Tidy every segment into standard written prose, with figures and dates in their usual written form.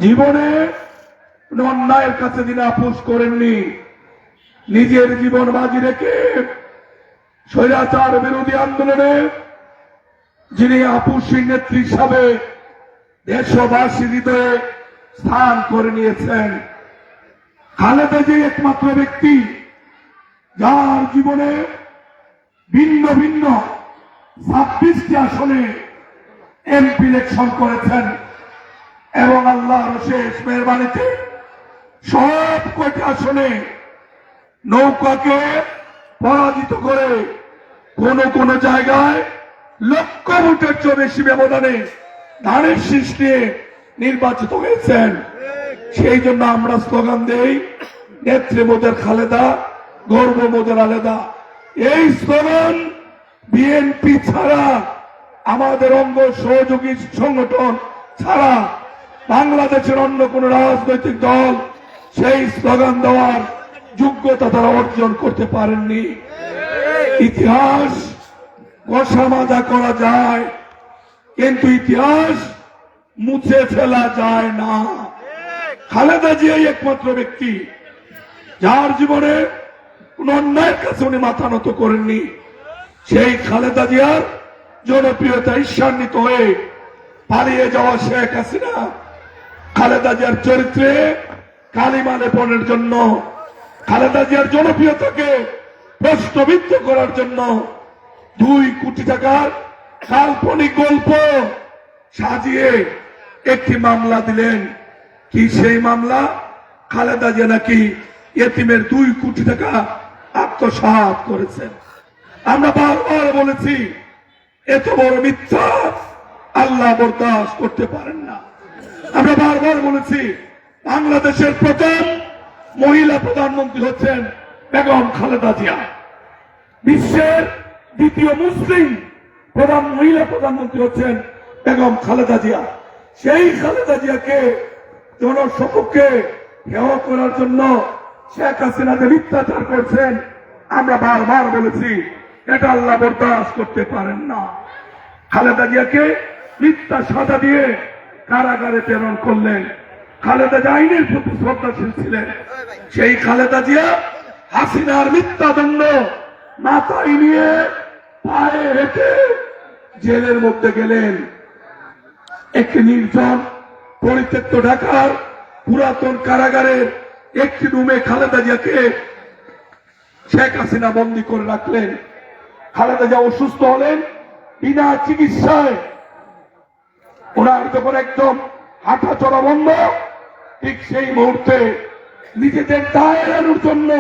জীবনে অন্যায়ের কাছে যিনি আপোষ করেননি, নিজের জীবন বাজি রেখে স্বৈরাচার বিরোধী আন্দোলনে যিনি আপোষী নেত্রী হিসাবে দেশবাসী হৃদয়ে স্থান করে নিয়েছেন, খালেদা যে একমাত্র ব্যক্তি যার জীবনে ভিন্ন ভিন্ন 26টি আসনে এমপি ইলেকশন করেছেন এবং আল্লাহর শেষ মেহরবানিতে সব কয়টি আসনে নৌকাকে পরাজিত করে কোন কোন জায়গায় লক্ষ ভোটের চেয়ে বেশি ব্যবধানে ধানের শীষ নিয়ে নির্বাচিত হয়েছেন। সেই জন্য আমরা স্লোগান দেই, নেত্রী মোদের খালেদা, গর্ব মোদের আলেদা। এই স্লোগান বিএনপি ছাড়া, আমাদের অঙ্গ সহযোগী সংগঠন ছাড়া বাংলাদেশের অন্য কোন রাজনৈতিক দল সেই স্লোগান দেওয়ার যোগ্যতা তারা অর্জন করতে পারেননি। ইতিহাস কষা মাজা করা যায়, কিন্তু ইতিহাস মুছে ফেলা যায় না। খালেদা জিয়াই একমাত্র ব্যক্তি যার জীবনে কোন অন্যায়ের কাছে উনি মাথা নত করেননি। সেই খালেদা জিয়ার জনপ্রিয়তা ঈর্ষান্বিত হয়ে পালিয়ে যাওয়া শেখ হাসিনা খালেদা জিয়ার চরিত্রে কালিমা লেপনের জন্য, খালেদা জিয়ার জনপ্রিয়তাকে প্রশ্নবিদ্ধ করার জন্য 2 কোটি টাকার কাল্পনিক গল্প সাজিয়ে একটি মামলা দিলেন। কি সেই মামলা? খালেদা জিয়া নাকি এতিমের 2 কোটি টাকা আত্মসাৎ করেছেন। আমরা বারবার বলেছি, এত বড় মিথ্যা আল্লাহ বরদাস্ত করতে পারেন না। আমরা বারবার বলেছি, বাংলাদেশের প্রথম মহিলা প্রধানমন্ত্রী হচ্ছেন বেগম খালেদা জিয়া, বিশ্বের দ্বিতীয় মুসলিম মহিলা প্রধানমন্ত্রী হচ্ছেন বেগম খালেদা জিয়া। সেই খালেদা জিয়াকে জনসমক্ষে হেয় করার জন্য শেখ হাসিনা যে মিথ্যাচার করছেন, আমরা বারবার বলেছি এটা আল্লাহ বরদাস্ত করতে পারেন না। খালেদা জিয়াকে মিথ্যা সাজা দিয়ে কারাগারে প্রেরণ করলেন। খালেদা জিয়া আইনের প্রতি শ্রদ্ধাশীল ছিলেন। সেই খালেদা জিয়া হাসিনার মিথ্যা দণ্ড মাথায় নিয়ে পায়ে হেঁটে জেলের মধ্যে গেলেন। একটি নির্জন পরিত্যক্ত ঢাকার পুরাতন কারাগারের একটি রুমে খালেদা জিয়াকে শেখ হাসিনা বন্দী করে রাখলেন। খালেদা জিয়া অসুস্থ হলেন, বিনা চিকিৎসায় ওনার যখন একদম হাঁটা চলা বন্ধ, ঠিক সেই মুহূর্তে নিজেদের দায় এড়ানোর জন্য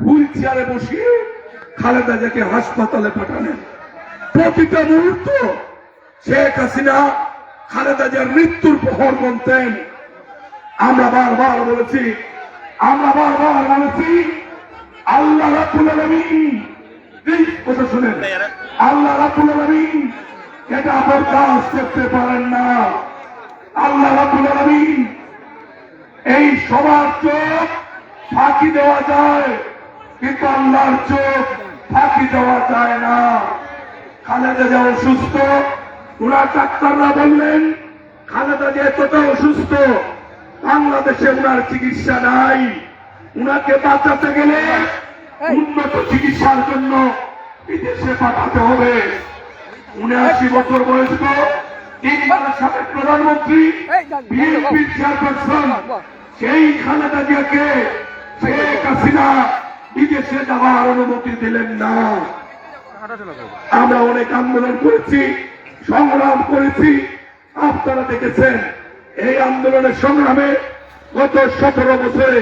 হুইল চেয়ারে বসিয়ে খালেদা জিয়াকে হাসপাতালে পাঠালেন। প্রতিটা মুহূর্ত শেখ হাসিনা খালেদা জিয়ার মৃত্যুর প্রহর গুনতেন। আমরা বারবার বলেছি আল্লাহ রাব্বুল আলামিন, কথা শুনেন, আল্লাহ রাব্বুল আলামিন এটা বরদাস্ত করতে পারেন না। আল্লাহ রাব্বুল আলামিন এই সবার চোখ ফাঁকি দেওয়া যায়, কিন্তু আল্লাহর চোখ ফাঁকি দেওয়া যায় না। খালেদা জিয়া অসুস্থ, ওনার ডাক্তাররা বললেন খালেদা জিয়া এতটা অসুস্থ, বাংলাদেশে ওনার চিকিৎসা নাই, উনাকে বাঁচাতে গেলে উন্নত চিকিৎসার জন্য বিদেশে পাঠাতে হবে। 79 বছর বয়স্ক, 3 বারের সাবেক প্রধানমন্ত্রী, বিএনপির চেয়ারপারসন, সেই খালেদা জিয়াকে শেখ হাসিনা বিদেশে যাওয়ার অনুমতি দিলেন না। আমরা অনেক আন্দোলন করেছি, সংগ্রাম করেছি, আপনারা দেখেছেন। এই আন্দোলনের সংগ্রামে গত 17 বছরে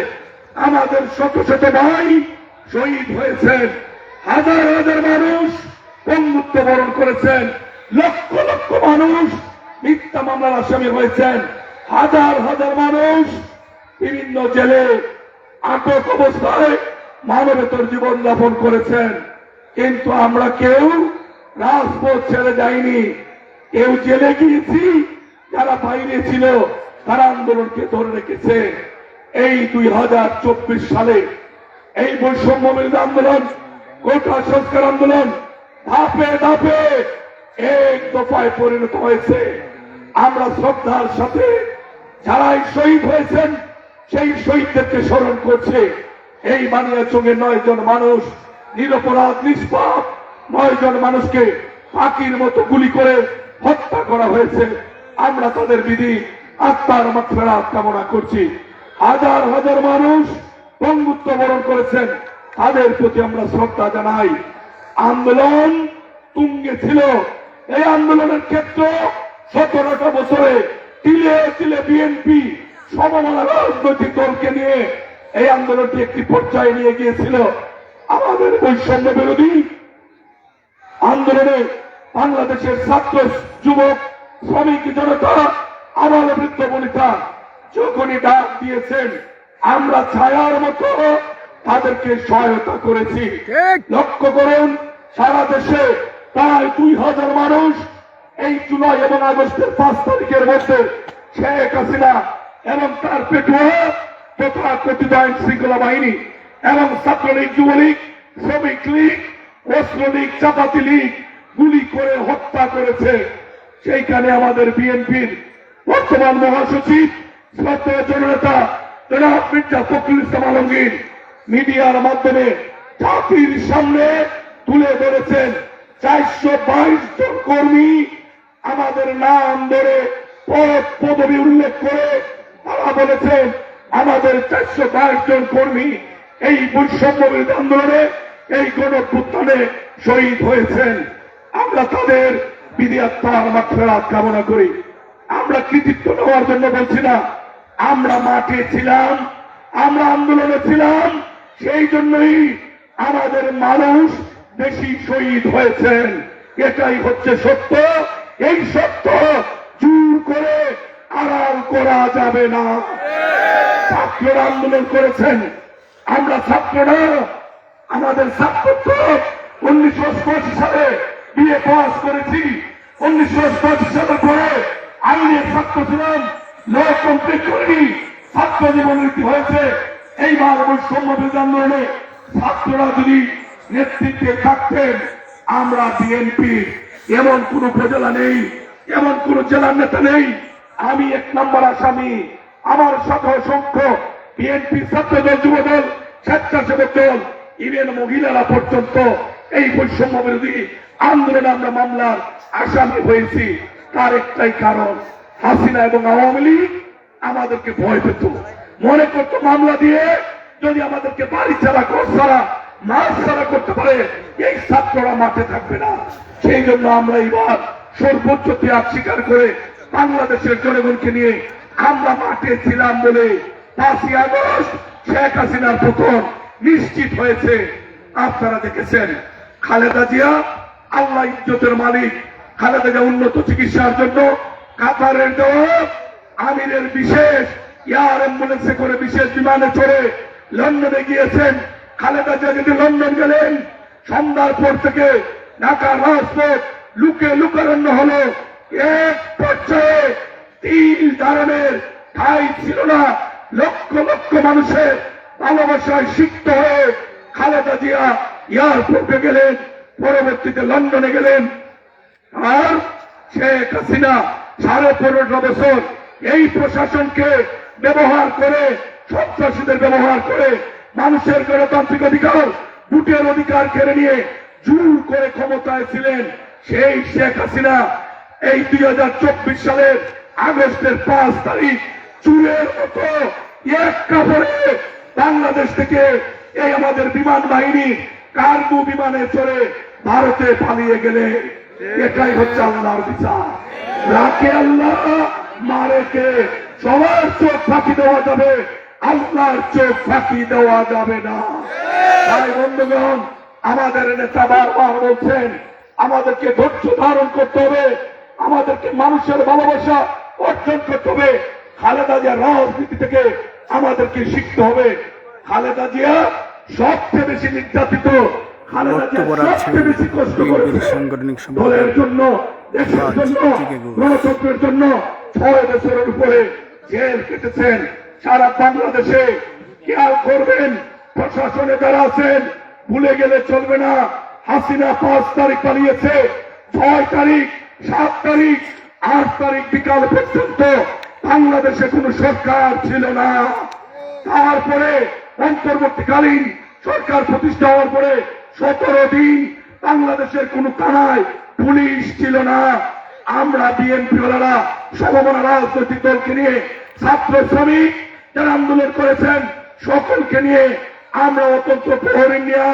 আমাদের শত শত ভাই শহীদ হয়েছেন, হাজার হাজার মানুষ বন্ধুত্ব বরণ করেছেন, লক্ষ লক্ষ মানুষ মিথ্যা মামলার আসামি হয়েছেন, হাজার হাজার মানুষ বিভিন্ন জেলে আটক অবস্থায় মানবেতর জীবন যাপন করেছেন। কিন্তু আমরা কেউ রাজপথ ছেড়ে যাইনি, কেউ জেলে গিয়েছি, যারা বাইরে ছিল তারা আন্দোলনকে ধরে রেখেছে। এই 2024 সালে এই বৈষম্য বিরোধী আন্দোলন, কোটা সংস্কার আন্দোলন ধাপে ধাপে এক দফায় পরিণত হয়েছে। আমরা শ্রদ্ধার সাথে যারাই শহীদ হয়েছেন সেই শহীদদেরকে স্মরণ করছে। এই বানিয়াচঙে 9 জন মানুষ নিরপরাধ নিষ্পাপ 9 জন মানুষকে পাখির মতো গুলি করে হত্যা করা হয়েছে। আমরা তাদের বিধি আত্মার মাগফিরাত কামনা করছি। হাজার হাজার মানুষ বঙ্গুত্ব বরণ করেছেন, তাদের প্রতি আমরা শ্রদ্ধা জানাই। আন্দোলন তুঙ্গে ছিল। এই আন্দোলনের ক্ষেত্র 17টা বছরে তিলে তিলে বিএনপি সমমনা রাজনৈতিক দলকে নিয়ে এই আন্দোলনটি একটি পর্যায়ে নিয়ে গিয়েছিল। আমাদের বৈষম্য বিরোধী আন্দোলনে বাংলাদেশের ছাত্র যুবক শ্রমিক জনতা আবাল বৃদ্ধ বনিতা যখনই ডাক দিয়েছেন আমরা ছায়ার মতো তাদেরকে সহায়তা করেছি। লক্ষ্য করুন, সারা দেশে প্রায় 2000 মানুষ এই জুলাই এবং আগস্টের 5 তারিখের মধ্যে শেখ হাসিনা এবং তার পেটুয়া তথা কথিত আইন শৃঙ্খলা বাহিনী এবং ছাত্রলীগ, যুবলীগ, শ্রমিক লীগ, অস্ত্র লীগ, চাপাতি লীগ গুলি করে হত্যা করেছে। সেইখানে আমাদের বিএনপির বর্তমান মহাসচিব শ্রদ্ধেয় জননেতা জনাব মির্জা ফখরুল ইসলাম আলমগীর মিডিয়ার মাধ্যমে জাতির সামনে তুলে ধরেছেন 422 জন কর্মী আমাদের নাম ধরে পদ পদবি উল্লেখ করে তারা বলেছেন আমাদের 422 জন কর্মী এই বৈষম্য বিরোধী আন্দোলনে এই গণঅভ্যুত্থানে শহীদ হয়েছেন। আমরা তাদের বিধি আত্মার মাগফিরাত কামনা করি। আমরা কৃতিত্ব নেওয়ার জন্য বলছি না, আমরা মাঠে ছিলাম, আমরা আন্দোলনে ছিলাম, সেই জন্যই আমাদের মানুষ বেশি শহীদ হয়েছেন। এটাই হচ্ছে সত্য। এই সত্য জোর করে আড়াল করা যাবে না। ছাত্ররা আন্দোলন করেছেন, আমরা ছাত্ররা আমাদের ছাত্রত্ব 1988 সালে বিএ পাস করেছি। 1988 সালের পরে আইনের ছাত্র ছিলাম, ল কমপ্লিট করিনি, ছাত্র জীবন নীতি হয়েছে। এইবার বৈষম্য বিরোধী আন্দোলনে ছাত্ররা যদি নেতৃত্বে থাকতেন, আমরা বিএনপি এমন কোন উপজেলা নেই, এমন কোন জেলার নেতা নেই। আমি 1 নম্বর আসামি। আমার সংখ্য বিএনপি ছাত্রদল, যুবদল, স্বেচ্ছাসেবক দল, ইভেন মহিলারা পর্যন্ত এই বৈষম্য বিরোধী আন্দোলনে আমরা মামলার আসামি হয়েছি। তার একটাই কারণ, হাসিনা এবং আওয়ামী লীগ আমাদেরকে ভয় পেত, মনে করত মামলা দিয়ে যদি আমাদেরকে বাড়ি ছাড়া, ঘর ছাড়া, মাছ ছাড়া করতে পারে এই ছাত্ররা মাঠে থাকবে না। সেই জন্য আমরা এবার সর্বোচ্চ ত্যাগ স্বীকার করে বাংলাদেশের জনগণকে নিয়ে আমরা মাঠে ছিলাম বলে 5ই আগস্ট শেখ হাসিনার পতন নিশ্চিত হয়েছে। আপনারা দেখেছেন খালেদা জিয়া, আল্লাহ ইজ্জতের মালিক, খালেদা জিয়া উন্নত চিকিৎসার জন্য কাতারের দেওয়া আমিরের বিশেষ এয়ার অ্যাম্বুলেন্সে করে বিশেষ বিমানে চড়ে লন্ডনে গিয়েছেন। খালেদা জিয়া যদি লন্ডন গেলেন, সন্ধ্যার পর থেকে ঢাকার রাজপথ লুকে লুকারণ্য হলো। এক পর্যায়ে 3 ধরনের ঠাই ছিল না। লক্ষ লক্ষ মানুষের ভালোবাসায় সিক্ত হয়ে খালেদা জিয়া এয়ারপোর্টে গেলেন, পরবর্তীতে লন্ডনে গেলেন। আর শেখ হাসিনা 15.5 বছর এই প্রশাসনকে ব্যবহার করে, সন্ত্রাসীদের ব্যবহার করে মানুষের গণতান্ত্রিক অধিকার, ভোটের অধিকার কেড়ে নিয়ে জোর করে ক্ষমতায় ছিলেন। সেই শেখ হাসিনা এই 2024 সালের আগস্টের 5 তারিখ চুরের মতো এক কাপড়ে বাংলাদেশ থেকে এই আমাদের বিমান বাহিনী কার্গো বিমানে চড়ে ভারতে পালিয়ে গেলে এটাই হচ্ছে আল্লাহর বিচার। রাখে আল্লাহ, মারে কে। সবার চোখ ফাঁকি দেওয়া যাবে, আল্লাহর চোখ ফাঁকি দেওয়া যাবে না। তাই বন্ধুগণ, আমাদের নেতা বারবার বলছেন আমাদেরকে ধৈর্য ধারণ করতে হবে, আমাদেরকে মানুষের ভালোবাসা অর্জন করতে হবে। খালেদা জিয়ার রাজনীতি থেকে আমাদেরকে শিখতে হবে। খালেদা জিয়া সবচেয়ে বেশি নির্যাতিত, খালেদা জিয়া সবচেয়ে বেশি কষ্ট করেছে দলের জন্য, দেশের জন্য, গণতন্ত্রের জন্য। 6 বছরের উপরে জেল কেটেছেন। সারা বাংলাদেশে খেয়াল করবেন, প্রশাসনে যারা আছেন ভুলে গেলে চলবে না। হাসিনা 5 তারিখ পালিয়েছে, 6 তারিখ, 7 তারিখ, 8 তারিখ বিকাল পর্যন্ত বাংলাদেশে কোনো সরকার ছিল না। তারপরে অন্তর্বর্তীকালীন সরকার প্রতিষ্ঠা হওয়ার পরে 17 দিন বাংলাদেশের কোনো থানায় পুলিশ ছিল না। আমরা বিএনপি ওয়ালারা সমমনা রাজনৈতিক দলকে নিয়ে, ছাত্র শ্রমিক যারা আন্দোলন করেছেন সকলকে নিয়ে আমরা অত্যন্ত প্রহরী নিয়ে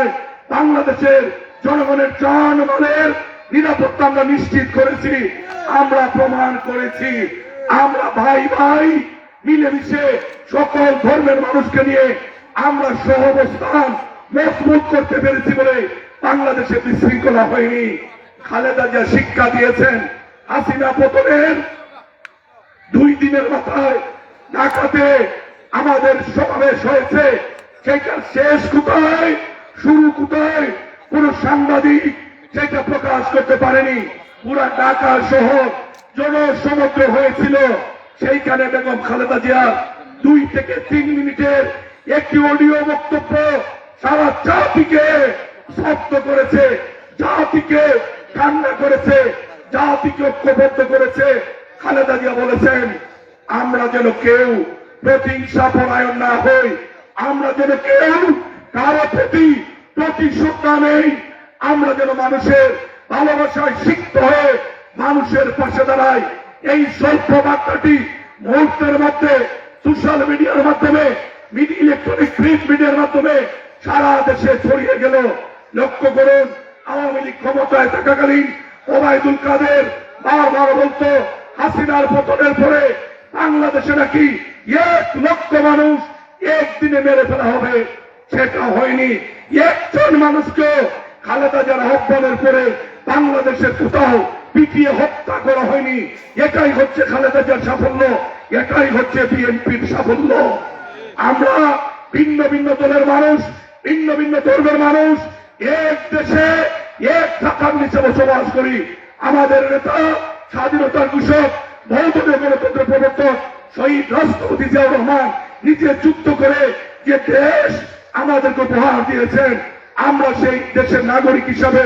বাংলাদেশের জনগণের জানমালের নিরাপত্তা আমরা নিশ্চিত করেছি। আমরা প্রমাণ করেছি আমরা ভাই ভাই মিলেমিশে সকল ধর্মের মানুষকে নিয়ে আমরা সহাবস্থান মজবুত করতে পেরেছি বলে বাংলাদেশে বিশৃঙ্খলা হয়নি। খালেদা জিয়া শিক্ষা দিয়েছেন। হাসিনা পতনের 2 দিনের মাথায় ঢাকাতে আমাদের সমাবেশ হয়েছে। সেটা শেষ কোথায় শুরু কোথায় কোন সাংবাদিক সেটা প্রকাশ করতে পারেনি। পুরা ঢাকা শহর জনসমুদ্র হয়েছিল। সেইখানে বেগম খালেদা জিয়া 2 থেকে 3 মিনিটের একটি অডিও বক্তব্য সারা জাতিকে স্তব্ধ করেছে, জাতিকে কান্না করেছে, জাতিকে ঐক্যবদ্ধ করেছে। খালেদা জিয়া বলেছেন আমরা যেন কেউ প্রতিহিংসা পরায়ণ না হই, আমরা যেন কেউ কারো প্রতি প্রতিশোধ না নেই, আমরা যেন মানুষের ভালোবাসায় সিক্ত হয়ে মানুষের পাশে দাঁড়াই। এই স্বল্প বার্তাটি মুহূর্তের মধ্যে সোশ্যাল মিডিয়ার মাধ্যমে, ইলেকট্রনিক প্রিন্ট মিডিয়ার মাধ্যমে সারা দেশে ছড়িয়ে গেল। লক্ষ্য করুন, আওয়ামী লীগ ক্ষমতায় থাকাকালীন ওবায়দুল কাদের বারবার বলতো হাসিনার পতনের পরে বাংলাদেশে নাকি 1 লক্ষ মানুষ একদিনে মেরে ফেলা হবে। সেটা হয়নি। একজন মানুষকে খালেদা জিয়ার আহ্বানের পরে বাংলাদেশের কোথাও পিটিয়ে হত্যা করা হয়নি। এটাই হচ্ছে খালেদা জিয়ার সাফল্য, এটাই হচ্ছে বিএনপির সাফল্য। আমরা ভিন্ন ভিন্ন দলের মানুষ, ভিন্ন ভিন্ন ধর্মের মানুষ এক দেশে এক ঢাকার নিচে বসবাস করি। আমাদের নেতা স্বাধীনতার ঘোষক, বহুদলীয় গণতন্ত্রের প্রবর্তক শহীদ রাষ্ট্রপতি জিয়াউর রহমান নিজে যুদ্ধ করে যে দেশ আমাদেরকে উপহার দিয়েছেন, আমরা সেই দেশের নাগরিক হিসাবে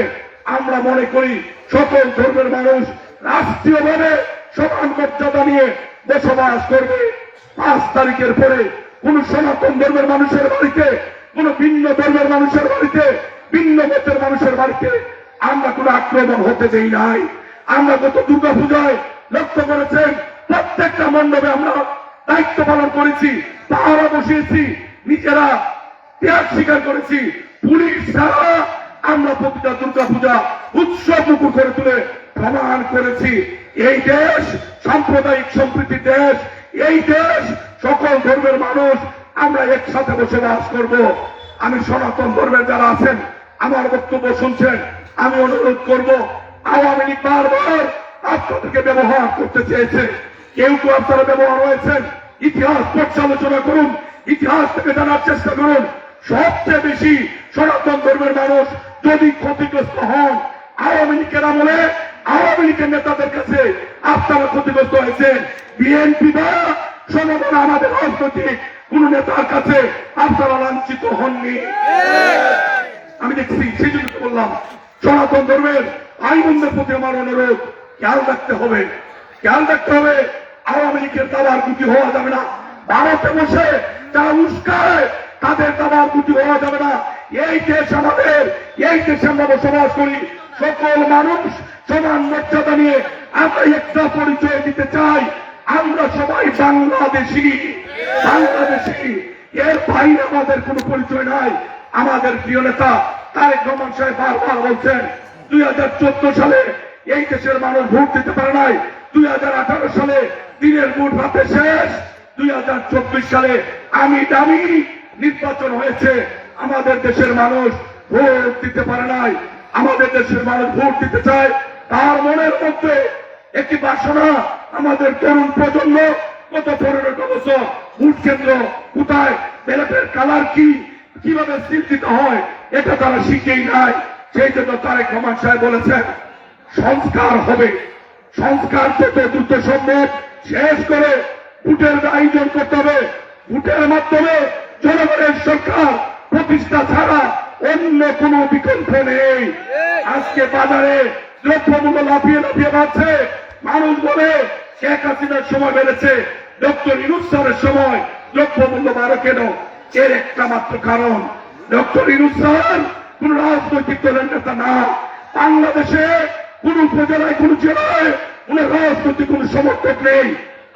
আমরা মনে করি সকল ধর্মের মানুষ রাষ্ট্রীয়ভাবে সমান মর্যাদা নিয়ে বসবাস করবে। 5 তারিখের পরে কোন সনাতন ধর্মের মানুষের বাড়িতে, কোন ভিন্ন ধর্মের মানুষের বাড়িতে, ভিন্ন মতের মানুষের বাড়িতে আমরা কোন আক্রমণ হতে দেই নাই। আমরা গত দুর্গা পূজায় লক্ষ্য করেছেন প্রত্যেকটা মণ্ডপে আমরা দায়িত্ব পালন করেছি, পাহারা বসিয়েছি, নিজেরা ত্যাগ স্বীকার করেছি। পুলিশ ছাড়া আমরা প্রতিটা দুর্গা পূজা উৎসব মুখর করে তুলে প্রমাণ করেছি এই দেশ সাম্প্রদায়িক সম্প্রীতির দেশ, এই দেশ সকল ধর্মের মানুষ আমরা একসাথে বসবাস করব। আমি সনাতন ধর্মের যারা আছেন আমার বক্তব্য শুনছেন, আমি অনুরোধ করব, আওয়ামী লীগ বারবার আপনাদেরকে ব্যবহার করতে চেয়েছে। কেউ কেউ আপনারা ব্যবহার হয়েছেন। ইতিহাস পর্যালোচনা করুন, ইতিহাস থেকে জানার চেষ্টা করুন। সবচেয়ে বেশি সনাতন ধর্মের মানুষ যদি ক্ষতিগ্রস্ত হন আওয়ামী লীগের আমলে, আওয়ামী লীগের নেতাদের কাছে আপনারা ক্ষতিগ্রস্ত হয়েছেন। বিএনপি বা সমাধান আমাদের রাজনৈতিক কোন নেতার কাছে আপনারা লাঞ্ছিত হননি। আমি দেখছি, সেই জন্য বললাম সনাতন ধর্মের ভাই বোনদের প্রতি আমার অনুরোধ, খেয়াল রাখতে হবে, খেয়াল রাখতে হবে। আওয়ামী লীগের দাবার গুটি হওয়া যাবে না। ভারতে বসে যারা উস্কায় তাদের দাবার গুটি হওয়া যাবে না। এই দেশ আমাদের, এই দেশে আমরা বসবাস করি। সকল মানুষ সমান মর্যাদা নিয়ে আমরা একটা পরিচয় দিতে চাই, আমরা সবাই বাংলাদেশি, বাংলাদেশি। এর বাইরে আমাদের কোনো পরিচয় নাই। আমাদের প্রিয় নেতা তারেক রহমান সাহেব বারবার বলছেন 2014 সালে এই দেশের মানুষ ভোট দিতে পারে নাই, 2018 সালে দিনের ভোট রাতে শেষ, 2024 সালে আমি দামি নির্বাচন হয়েছে। আমাদের দেশের মানুষ ভোট দিতে পারে নাই। আমাদের দেশের মানুষ ভোট দিতে চায়। তার মনের মধ্যে একটি বাসনা, আমাদের তরুণ প্রজন্ম কত 15 বছর ভোট কেন্দ্র কোথায়, ব্যালটের কালার কি, কিভাবে সিল দিতে হয়, এটা তারা শিখেই নাই। সেই জন্য তারেক রহমান সাহেব বলেছেন সংস্কার হবে, সংস্কার যত দ্রুত সম্ভব শেষ করে ভোটের আয়োজন করতে হবে। ভোটের মাধ্যমে জনগণের সরকার প্রতিষ্ঠা ছাড়া অন্য কোন বিকল্প নেই। আজকে বাজারে দ্রব্যমূল্য লাফিয়ে লাফিয়ে বাড়ছে। মানুষ বলে শেখ হাসিনার সময় বেড়েছে, ডক্টর ইউনূস স্যারের সময় দ্রব্যমূল্য বাড়ে কেন? এর একটা মাত্র কারণ, ডক্টর ইউনূস স্যার কোন রাজনৈতিক দলের নেতা না। বাংলাদেশে কোন উপজেলায় কোন জেলায় উনি রাজনৈতিক কোন সমর্থক নেই।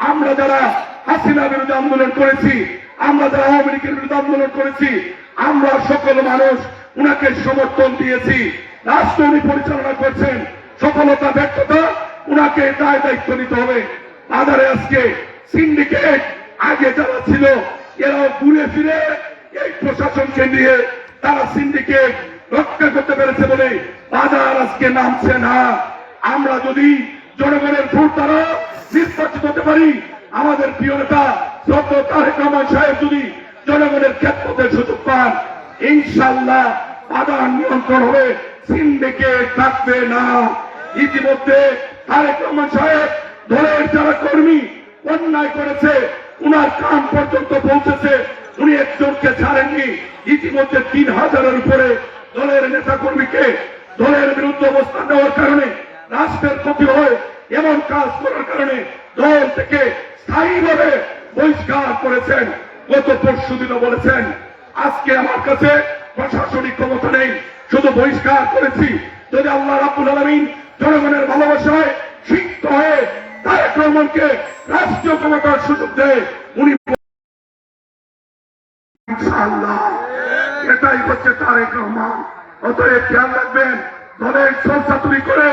আমরা যারা হাসিনা বিরুদ্ধে আন্দোলন করেছি, আমরা যারা আওয়ামী লীগের বিরুদ্ধে আন্দোলন করেছি, আমরা সকল মানুষ উনাকে সমর্থন দিয়েছি। রাষ্ট্র উনি পরিচালনা করছেন, সফলতা ব্যর্থতা উনাকে দায় দায়িত্ব নিতে হবে। বাজারে আজকে সিন্ডিকেট আগে যারা ছিল এরাও ঘুরে ফিরে এই প্রশাসনকে নিয়ে তারা সিন্ডিকেট রক্ষা করতে পেরেছে বলে বাজার আজকে নামছে না। আমরা যদি জনগণের ভোট দ্বারা নির্বাচিত হতে পারি, আমাদের প্রিয় নেতা ডক্টর তারেক রহমান সাহেব যদি জনগণের ক্ষেত্রে সুযোগ পান, ইনশাআল্লাহ বাজার নিয়ন্ত্রণ হবে, সিন্ডিকেট থাকবে না। ইতিমধ্যে তারেক রহমান সাহেব দলের যারা কর্মী অন্যায় করেছে উনার কান পর্যন্ত পৌঁছেছে, উনি একজনকে ছাড়েননি। ইতিমধ্যে 3000-এর উপরে দলের নেতা কর্মীকে দলের বিরুদ্ধে অবস্থান নেওয়ার কারণে, রাষ্ট্রের ক্ষতি হয় এমন কাজ করার কারণে দল থেকে স্থায়ীভাবে বহিষ্কার করেছেন। গত পরশু দিনও বলেছেন আজকে আমার কাছে প্রশাসনিক ক্ষমতা নেই, শুধু বহিষ্কার করেছি। যদি আল্লাহ রাব্বুল আলামিন জনগণের ভালোবাসায় সিক্ত হয়ে তারেক রহমানকে রাষ্ট্রীয় ক্ষমতার সুযোগ দেয়, উনি ইনশাআল্লাহ এটাই হচ্ছে তারেক রহমান। অতএব খেয়াল রাখবেন, দলের সরসাতুরি করে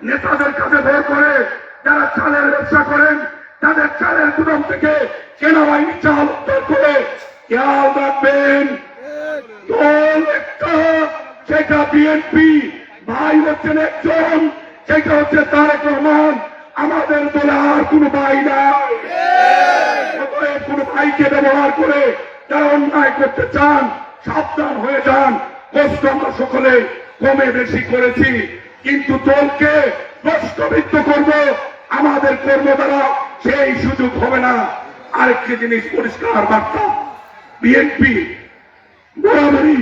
নেতাদের কাছে ভর করে যারা চালের ব্যবসা করেন, তাদের চালের গুদাম থেকে সেনাবাহিনী চাল উদ্ধার করে, খেয়াল রাখবেন দল একটা, সেটা বিএনপি, ভাই হচ্ছেন একজন, সেটা হচ্ছে তারেক রহমান। আমাদের দলে আর কোন ভাই নাই। অতএব কোন ভাইকে ব্যবহার করে যারা অন্যায় করতে চান সাবধান হয়ে যান। কষ্ট আমরা সকলে কমে বেশি করেছি, কিন্তু দলকে প্রশ্নবিদ্ধ করব আমাদের কর্ম দ্বারা সেই সুযোগ হবে না। আরেকটি জিনিস পরিষ্কার বার্তা, বিএনপি বরাবরই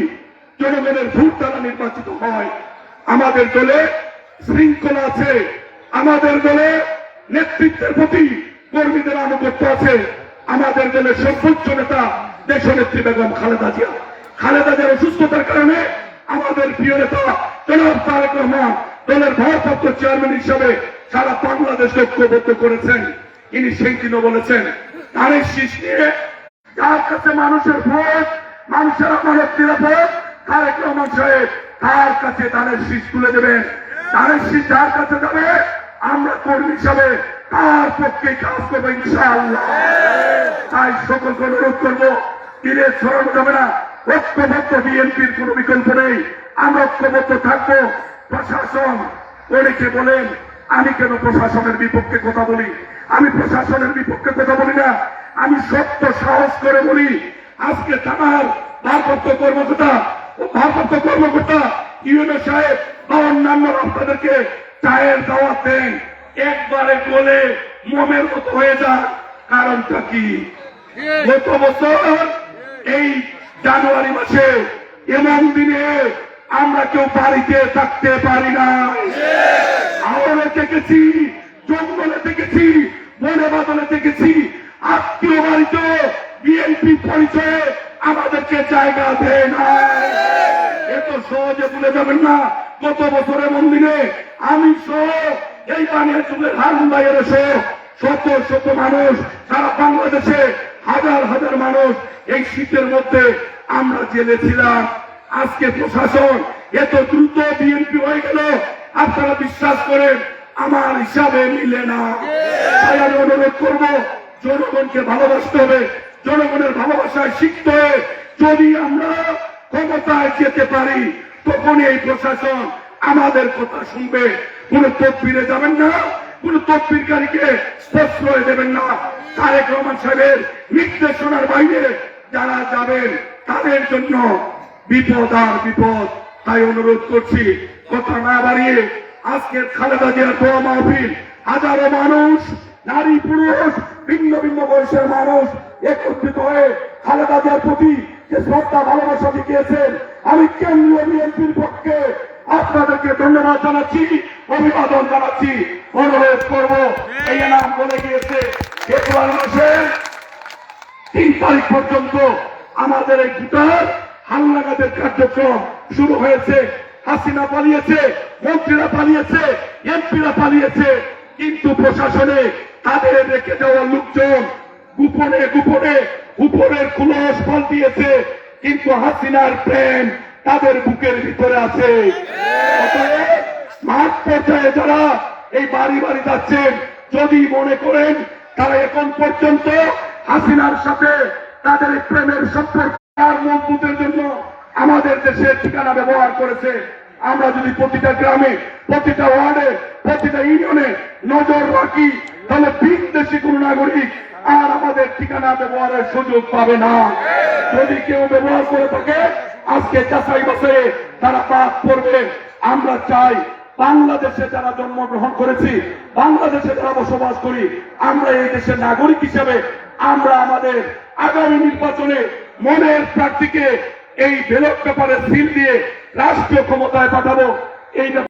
জনগণের ভোট দ্বারা নির্বাচিত হয়। আমাদের দলে শৃঙ্খলা আছে, আমাদের দলে নেতৃত্বের প্রতি কর্মীদের আনুগত্য আছে। আমাদের দলের সর্বোচ্চ নেতা দেশনেত্রী বেগম খালেদা জিয়া। খালেদা জিয়ার অসুস্থতার কারণে আমাদের প্রিয় নেতা জনাব তারেক রহমান দলের ভারপ্রাপ্ত চেয়ারম্যান হিসাবে সারা বাংলাদেশ ঐক্যবদ্ধ করেছেন। ইনি সেই দিনও বলেছেন ধানের শীষ নিয়ে যার কাছে মানুষের ভোট, মানুষের আমানত নিরাপদ, তারেক রহমান সাহেব তার কাছে ধানের শীষ তুলে দেবেন। ধানের শীষ যার কাছে যাবে আমরা কর্মী হিসাবে তার পক্ষে কাজ করবো ইনশাআল্লাহ। তাই সকলকে অনুরোধ করবো, তীরে ছড়ানো যাবে না। ঐক্যবদ্ধ বিএনপির কোন বিকল্প নেই, আমরা ঐক্যবদ্ধ থাকবো। প্রশাসন, অনেকে বলেন আমি কেন প্রশাসনের বিপক্ষে কথা বলি? আমি প্রশাসনের বিপক্ষে কথা বলি না, আমি সত্য সাহস করে বলি। আজকে থানার ভারপ্রাপ্ত কর্মকর্তা ইউনো সাহেব বা অন্যান্য আপনাদেরকে চায়ের দাওয়াত দেন, একবারে বলে মোমের মতো হয়ে যান। কারণটা কি? গত বছর এই জানুয়ারি মাসে এমন দিনে আমরা কেউ বাড়িতে থাকতে পারি না। আওয়ামে থেকেছি, জঙ্গলে থেকেছি, বনে বাদলে থেকেছি, আত্মীয় বাড়িতে বিএনপি পরিচয়ে আমাদেরকে জায়গা দেয় না। এত সহজে ভুলে যাবেন না। গত বছর এমন দিনে আমি সহ এই বানিয়া যুগের হারুন ভাইয়ের সহ শত শত মানুষ সারা বাংলাদেশে হাজার হাজার মানুষ এই শীতের মধ্যে আমরা জেলে ছিলাম। আজকে প্রশাসন এত দ্রুত বিএনপি হয়ে গেল, আপনারা বিশ্বাস করেন আমার হিসাবে মিলে না। তাই আমি অনুরোধ করবো, জনগণকে ভালোবাসতে হবে, জনগণের ভালোবাসায় শিখতে হয়ে যদি আমরা ক্ষমতায় যেতে পারি তখন এই প্রশাসন আমাদের কথা শুনবে। কোন তদবিরে যাবেন না, কোন তদবিরকারীকে প্রশ্রয় দেবেন না। তারেক রহমান সাহেবের নির্দেশনার বাইরে যারা যাবেন তাদের জন্য বিপদ আর বিপদ। তাই অনুরোধ করছি, কথা না বাড়িয়ে আজকের খালেদা জিয়ার দোয়া মাহফিল, হাজারো মানুষ, নারী পুরুষ, ভিন্ন ভিন্ন বয়সের মানুষ একত্রিত হয়ে খালেদা জিয়ার প্রতি যে শ্রদ্ধা ভালোবাসা দেখিয়েছেন, আমি কেন্দ্রীয় বিএনপির পক্ষে আপনাদেরকে ধন্যবাদ জানাচ্ছি, অভিবাদন জানাচ্ছি। অনুরোধ করব, এই নাম বলে গিয়েছে ফেব্রুয়ারি মাসের 3 তারিখ পর্যন্ত আমাদের এই ভোটার হালনাগাদের কার্যক্রম শুরু হয়েছে। হাসিনা পালিয়েছে, মন্ত্রীরা পালিয়েছে, এমপিরা পালিয়েছে, কিন্তু প্রশাসনে তাদের রেখে দেওয়া লোকজন গোপনে গোপনে উপরের কুলস পাল্টিয়েছে, কিন্তু হাসিনার প্রেম তাদের বুকের ভিতরে আছে। অতএব মাঠ পর্যায়ে যারা এই বাড়ি বাড়ি যাচ্ছেন, যদি মনে করেন তারা এখন পর্যন্ত হাসিনার সাথে তাদের এই প্রেমের সম্পর্ক আর মজবুতের জন্য আমাদের দেশের ঠিকানা ব্যবহার করেছে, আমরা যদি প্রতিটা গ্রামে, প্রতিটা ওয়ার্ডে, প্রতিটা ইউনিয়নে নজর রাখি, তাহলে বিদেশি কোন নাগরিক আর আমাদের ঠিকানা ব্যবহারের সুযোগ পাবে না। যদি কেউ ব্যবহার করে থাকে, আজকে যাচাই বাছাই তারা বাদ পড়বে। আমরা চাই বাংলাদেশে যারা জন্মগ্রহণ করেছি, বাংলাদেশে যারা বসবাস করি, আমরা এই দেশের নাগরিক হিসেবে আমরা আমাদের আগামী নির্বাচনে মনের প্রার্থীকে এই ব্যালট পেপারে সিল দিয়ে রাষ্ট্রীয় ক্ষমতায় পাঠাবো। এই